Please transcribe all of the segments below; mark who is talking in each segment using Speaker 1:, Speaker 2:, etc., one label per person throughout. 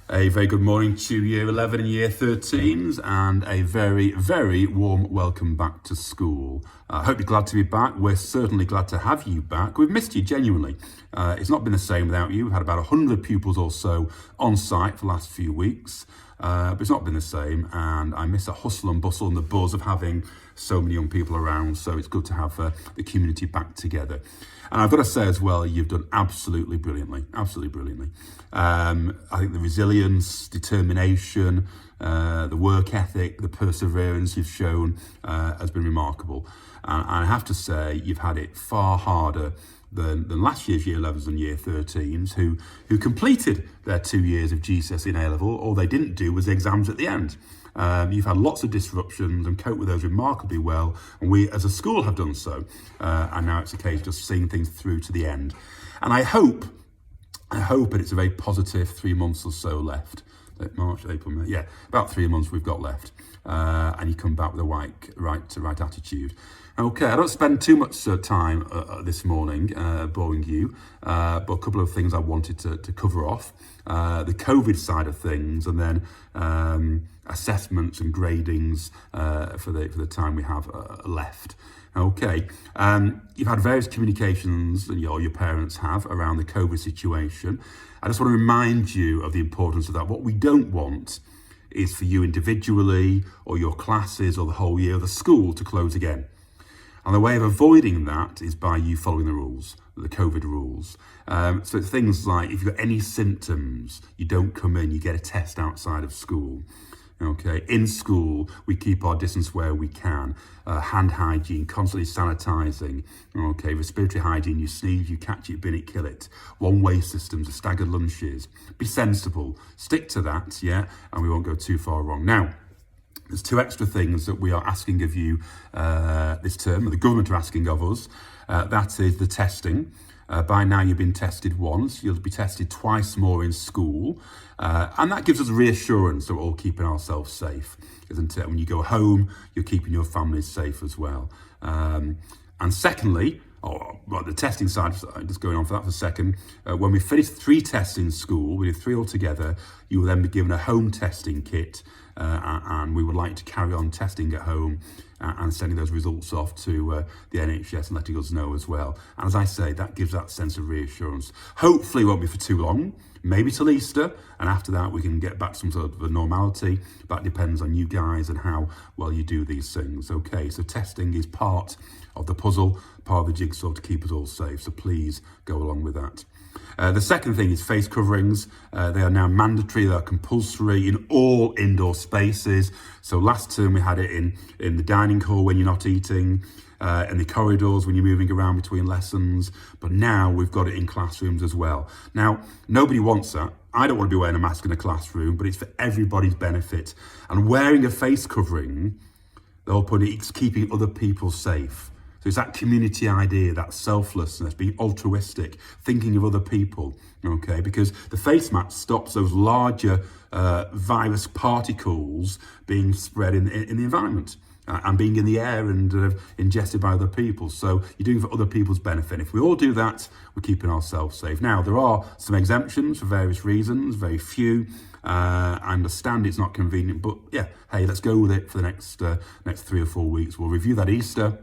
Speaker 1: A very good morning to Year 11 and Year 13s, and a very, very warm welcome back to school. I hope you're glad to be back. We're certainly glad to have you back. We've missed you genuinely. It's not been the same without you. We've had about 100 pupils or so on site for the last few weeks, but it's not been the same, and I miss the hustle and bustle and the buzz of having so many young people around, so it's good to have the community back together. And I've got to say as well, you've done absolutely brilliantly. I think the resilience, determination, the work ethic, the perseverance you've shown has been remarkable. And I have to say, you've had it far harder than last year's Year 11s and Year 13s who completed their 2 years of GCSE and A-level. All they didn't do was the exams at the end. You've had lots of disruptions and coped with those remarkably well, and we as a school have done so, and now it's a case of just seeing things through to the end. And I hope that it's a very positive 3 months or so left. March, April, May, yeah, about 3 months we've got left, and you come back with the right attitude. Okay, I don't spend too much time this morning boring you, but a couple of things I wanted to cover off. The COVID side of things, and then assessments and gradings for the time we have left. Okay, you've had various communications, and your parents have, around the COVID situation. I just want to remind you of the importance of that. What we don't want is for you individually, or your classes, or the whole year, or the school to close again. And the way of avoiding that is by you following the rules, the COVID rules. So it's things like, if you've got any symptoms, you don't come in, you get a test outside of school. Okay, in school, we keep our distance where we can. Hand hygiene, constantly sanitizing. Okay, respiratory hygiene, you sneeze, you catch it, bin it, kill it. One-way systems, staggered lunches. Be sensible, stick to that, yeah, and we won't go too far wrong. Now, there's 2 extra things that we are asking of you this term, or the government are asking of us. That is the testing. By now you've been tested once, you'll be tested twice more in school. And that gives us reassurance that we're all keeping ourselves safe, isn't it? When you go home, you're keeping your family safe as well. And secondly, the testing side, just going on for that for a second, when we finish 3 tests in school, we do 3 altogether, you will then be given a home testing kit, and we would like to carry on testing at home and sending those results off to the NHS and letting us know as well. And as I say, that gives that sense of reassurance. Hopefully it won't be for too long, maybe till Easter, and after that we can get back to some sort of a normality. That depends on you guys and how well you do these things. Okay, so testing is part of the puzzle, part of the jigsaw to keep us all safe, so please go along with that. The second thing is face coverings. They are now mandatory, they are compulsory in all indoor spaces. So last term we had it in the dining hall when you're not eating, in the corridors when you're moving around between lessons, but now we've got it in classrooms as well. Now, nobody wants that. I don't want to be wearing a mask in a classroom, but it's for everybody's benefit. And wearing a face covering, the whole point is keeping other people safe. So it's that community idea, that selflessness, being altruistic, thinking of other people, okay? Because the face mask stops those larger virus particles being spread in the environment and being in the air and ingested by other people. So you're doing it for other people's benefit. If we all do that, we're keeping ourselves safe. Now, there are some exemptions for various reasons, very few. I understand it's not convenient, but yeah, hey, let's go with it for the next 3 or 4 weeks. We'll review that Easter.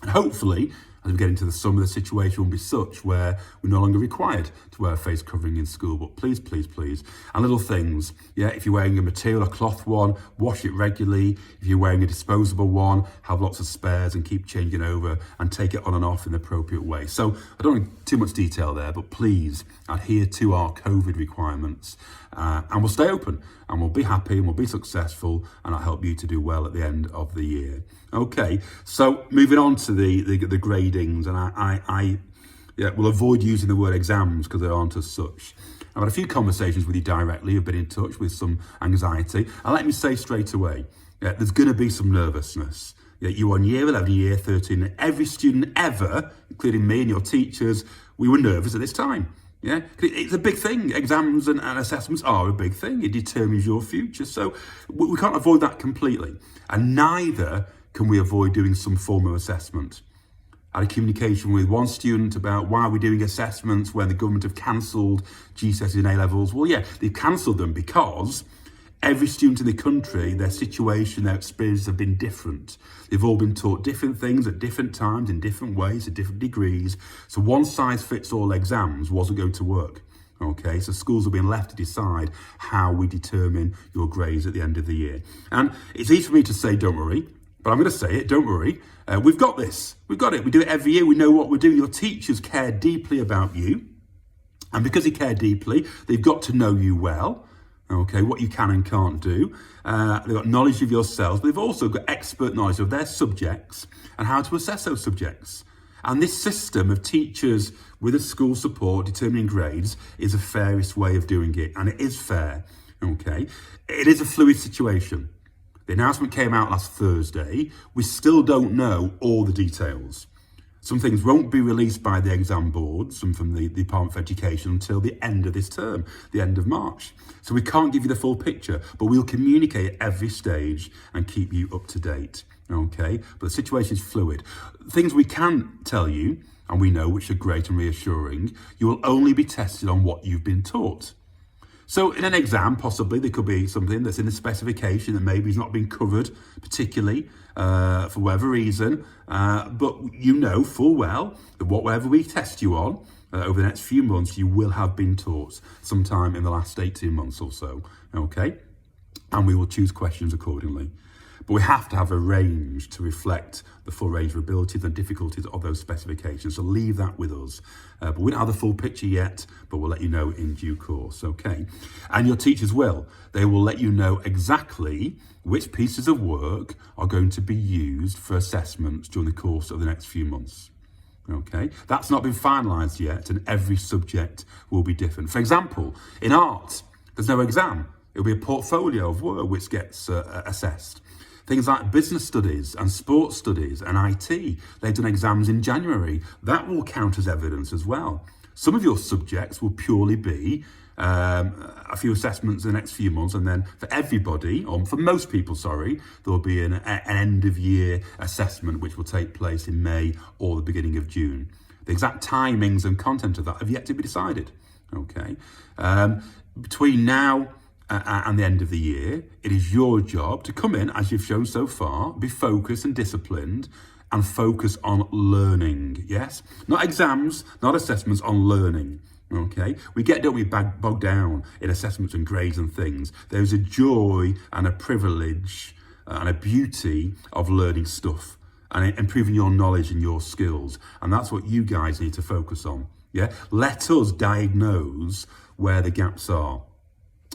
Speaker 1: And hopefully, as we get into the summer, the situation will be such where we're no longer required to wear a face covering in school. But please, please, please. And little things. Yeah, if you're wearing a material or cloth one, wash it regularly. If you're wearing a disposable one, have lots of spares and keep changing over and take it on and off in the appropriate way. So I don't want too much detail there, but please adhere to our COVID requirements. And we'll stay open and we'll be happy and we'll be successful, and I'll help you to do well at the end of the year. Okay, so moving on to the gradings, and I will avoid using the word exams because they aren't as such. I've had a few conversations with you directly, I've been in touch with some anxiety, and let me say straight away, there's going to be some nervousness. You are in Year 11, Year 13, and every student ever, including me and your teachers, we were nervous at this time. Yeah, it's a big thing. Exams and assessments are a big thing. It determines your future. So we can't avoid that completely. And neither can we avoid doing some form of assessment. I had a communication with one student about why we're doing assessments when the government have cancelled GCSEs and A-levels. Well, yeah, they've cancelled them because every student in the country, their situation, their experiences have been different. They've all been taught different things at different times, in different ways, at different degrees. So one-size-fits-all exams wasn't going to work. Okay, so schools have been left to decide how we determine your grades at the end of the year. And it's easy for me to say, don't worry, but I'm going to say it, don't worry. We've got this. We've got it. We do it every year. We know what we're doing. Your teachers care deeply about you. And because they care deeply, they've got to know you well. Okay, what you can and can't do. They've got knowledge of yourselves, but they've also got expert knowledge of their subjects and how to assess those subjects. And this system of teachers with a school support determining grades is the fairest way of doing it. And it is fair, okay? It is a fluid situation. The announcement came out last Thursday. We still don't know all the details. Some things won't be released by the exam board, some from the Department for Education, until the end of this term, the end of March. So we can't give you the full picture, but we'll communicate at every stage and keep you up to date, okay? But the situation is fluid. Things we can tell you, and we know, which are great and reassuring, you will only be tested on what you've been taught. So in an exam, possibly, there could be something that's in the specification that maybe has not been covered particularly for whatever reason, but you know full well that whatever we test you on over the next few months, you will have been taught sometime in the last 18 months or so, okay? And we will choose questions accordingly. But we have to have a range to reflect the full range of abilities and difficulties of those specifications. So leave that with us. But we don't have the full picture yet, but we'll let you know in due course, okay? And your teachers will. They will let you know exactly which pieces of work are going to be used for assessments during the course of the next few months. Okay, that's not been finalised yet, and every subject will be different. For example, in art, there's no exam. It'll be a portfolio of work which gets assessed. Things like business studies and sports studies and IT, they've done exams in January. That will count as evidence as well. Some of your subjects will purely be a few assessments in the next few months, and then for everybody, or for most people, sorry, there will be an end of year assessment which will take place in May or the beginning of June. The exact timings and content of that have yet to be decided. Okay, between now and the end of the year, it is your job to come in, as you've shown so far, be focused and disciplined, and focus on learning. Yes, not exams, not assessments, on learning. Okay, don't we bogged down in assessments and grades and things. There's a joy and a privilege and a beauty of learning stuff and improving your knowledge and your skills. And that's what you guys need to focus on. Yeah, let us diagnose where the gaps are.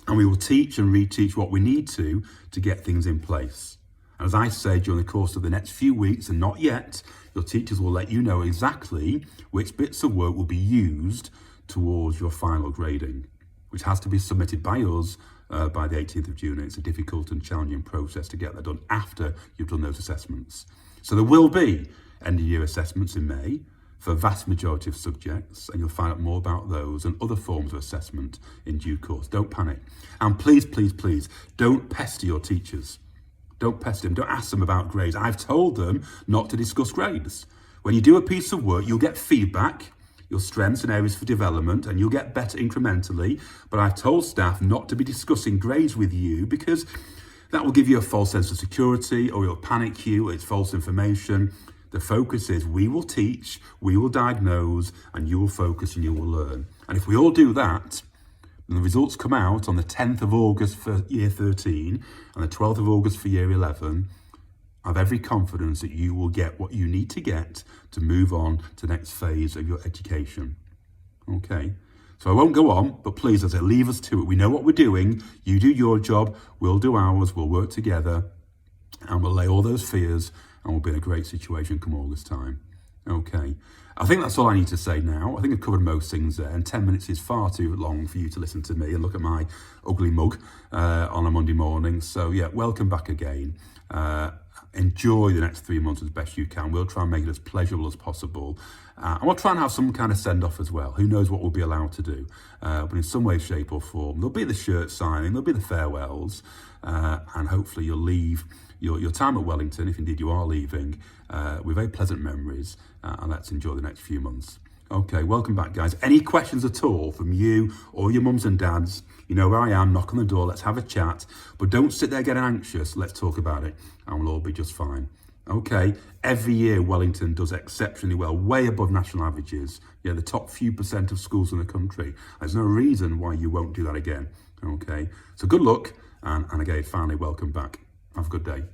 Speaker 1: And we will teach and reteach what we need to get things in place. And as I say, during the course of the next few weeks, and not yet, your teachers will let you know exactly which bits of work will be used towards your final grading, which has to be submitted by us by the 18th of June. It's a difficult and challenging process to get that done after you've done those assessments. So there will be end-of-year assessments in May for a vast majority of subjects, and you'll find out more about those and other forms of assessment in due course. Don't panic. And please, please, please, don't pester your teachers. Don't pester them. Don't ask them about grades. I've told them not to discuss grades. When you do a piece of work, you'll get feedback, your strengths and areas for development, and you'll get better incrementally. But I've told staff not to be discussing grades with you because that will give you a false sense of security, or it'll panic you, or it's false information. The focus is we will teach, we will diagnose, and you will focus and you will learn. And if we all do that, and the results come out on the 10th of August for year 13 and the 12th of August for year 11, I have every confidence that you will get what you need to get to move on to the next phase of your education. Okay, so I won't go on, but please, as I leave us to it, we know what we're doing. You do your job, we'll do ours, we'll work together, and we'll lay all those fears, and we'll be in a great situation come August time. Okay, I think that's all I need to say now. I think I've covered most things there, and 10 minutes is far too long for you to listen to me and look at my ugly mug on a Monday morning. So yeah, welcome back again. Enjoy the next 3 months as best you can. We'll try and make it as pleasurable as possible. And we'll try and have some kind of send-off as well. Who knows what we'll be allowed to do. But in some way, shape or form, there'll be the shirt signing, there'll be the farewells, and hopefully you'll leave your time at Wellington, if indeed you are leaving, with very pleasant memories, and let's enjoy the next few months. Okay, welcome back, guys. Any questions at all from you or your mums and dads? You know where I am, knock on the door, let's have a chat. But don't sit there getting anxious, let's talk about it, and we'll all be just fine. Okay, every year Wellington does exceptionally well, way above national averages. Yeah, the top few % of schools in the country. There's no reason why you won't do that again. Okay, so good luck, and again, finally, welcome back. Have a good day.